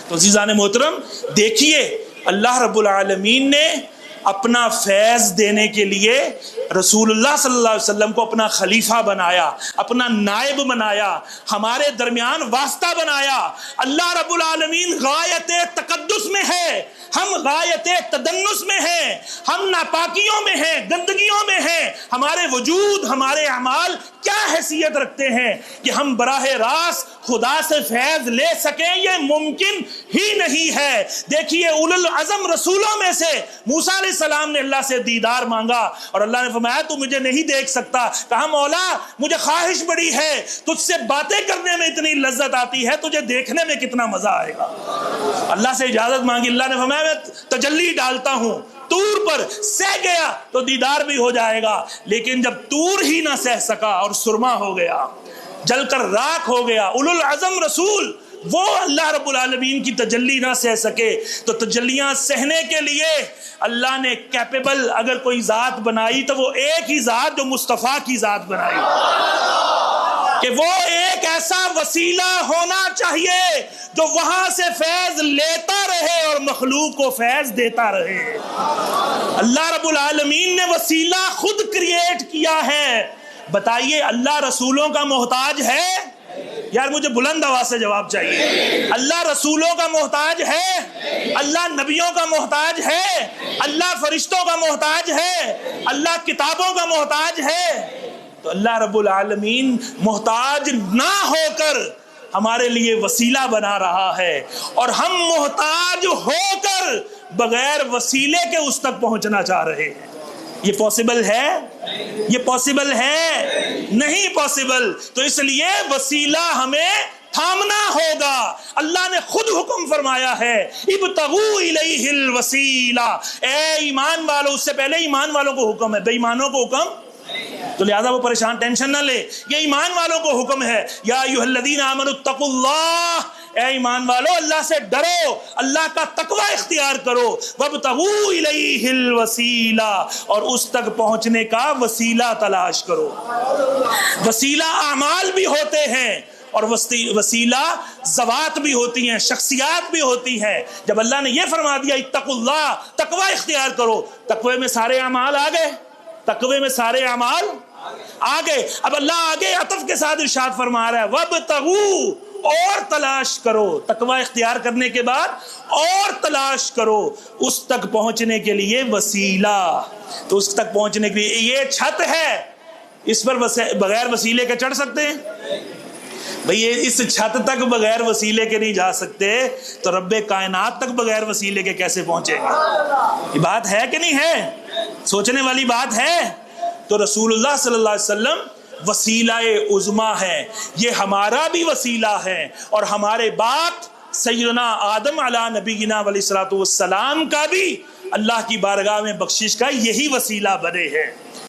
تو عزیزان محترم دیکھیے اللہ رب العالمین نے اپنا فیض دینے کے لیے رسول اللہ صلی اللہ علیہ وسلم کو اپنا خلیفہ بنایا، اپنا نائب بنایا، ہمارے درمیان واسطہ بنایا۔ اللہ رب العالمین غایت تقدس میں ہے، ہم غایت تدنس میں ہیں، ہم ناپاکیوں میں ہیں، گندگیوں میں ہیں۔ ہمارے وجود، ہمارے اعمال کیا حیثیت رکھتے ہیں کہ ہم براہ راست خدا سے فیض لے سکیں؟ یہ ممکن ہی نہیں ہے۔ دیکھیے اولو العزم رسولوں میں سے موسیٰ علیہ السلام نے اللہ سے دیدار مانگا اور اللہ نے فرمایا تو مجھے نہیں دیکھ سکتا۔ کہا مولا مجھے خواہش بڑی ہے، تجھ سے باتیں کرنے میں اتنی لذت آتی ہے، تجھے دیکھنے میں کتنا مزہ آئے گا۔ اللہ سے اجازت مانگی، اللہ نے فرمایا میں تجلی ڈالتا ہوں، طور پر سہ گیا تو دیدار بھی ہو جائے گا، لیکن جب طور ہی نہ سہ سکا اور سرما ہو گیا، جل کر راکھ ہو گیا، اولو العزم رسول وہ اللہ رب العالمین کی تجلی نہ سہ سکے، تو تجلیاں سہنے کے لیے اللہ نے کیپیبل اگر کوئی ذات بنائی تو وہ ایک ہی ذات جو مصطفیٰ کی ذات بنائی، کہ وہ ایک ایسا وسیلہ ہونا چاہیے جو وہاں سے فیض لیتا رہے اور مخلوق کو فیض دیتا رہے۔ اللہ رب العالمین نے وسیلہ خود کریٹ کیا ہے۔ بتائیے اللہ رسولوں کا محتاج ہے؟ یار مجھے بلند آواز سے جواب چاہیے۔ اللہ رسولوں کا محتاج ہے؟ اللہ نبیوں کا محتاج ہے؟ اللہ فرشتوں کا محتاج ہے؟ اللہ کتابوں کا محتاج ہے؟ تو اللہ رب العالمین محتاج نہ ہو کر ہمارے لیے وسیلہ بنا رہا ہے، اور ہم محتاج ہو کر بغیر وسیلے کے اس تک پہنچنا چاہ رہے ہیں۔ یہ پاسبل ہے؟ یہ پاسبل ہے؟ نہیں پاسبل۔ تو اس لیے وسیلہ ہمیں تھامنا ہوگا۔ اللہ نے خود حکم فرمایا ہے ابتغوا الیہ الوسیلہ۔ اے ایمان والو، اس سے پہلے ایمان والوں کو حکم ہے، بے ایمانوں کو حکم تو لہذا وہ پریشان ٹینشن نہ لے، یہ ایمان والوں کو حکم ہے یا ایھا الذین آمنوا اتقوا اللہ، اے ایمان والو اللہ سے ڈرو، اللہ کا تقوی اختیار کرو، وابتغوا الیہ الوسیلہ، اور اس تک پہنچنے کا وسیلہ تلاش کرو۔ وسیلہ اعمال بھی ہوتے ہیں اور وسیلہ ذوات بھی ہوتی ہیں، شخصیات بھی ہوتی ہیں۔ جب اللہ نے یہ فرما دیا اتقوا اللہ، تقوی اختیار کرو، تقوی میں سارے اعمال آ گئے، تقوی میں سارے اعمال آ گئے۔ اب اللہ آگے عطف کے ساتھ ارشاد فرما رہا ہے وابتغوا، اور تلاش کرو، تقوی اختیار کرنے کے بعد اور تلاش کرو اس تک پہنچنے کے لیے وسیلہ۔ تو اس تک پہنچنے کے لیے یہ چھت ہے، اس پر بغیر وسیلے کے چڑھ سکتے ہیں؟ بھئی اس چھت تک بغیر وسیلے کے نہیں جا سکتے، تو رب کائنات تک بغیر وسیلے کے کیسے پہنچے گا؟ یہ بات ہے کہ نہیں ہے؟ سوچنے والی بات ہے۔ تو رسول اللہ صلی اللہ علیہ وسلم وسیلہ عظمیٰ ہے، یہ ہمارا بھی وسیلہ ہے، اور ہمارے باپ سیدنا آدم علیہ نبینا علیہ الصلوۃ والسلام کا بھی اللہ کی بارگاہ میں بخشش کا یہی وسیلہ بنے ہیں۔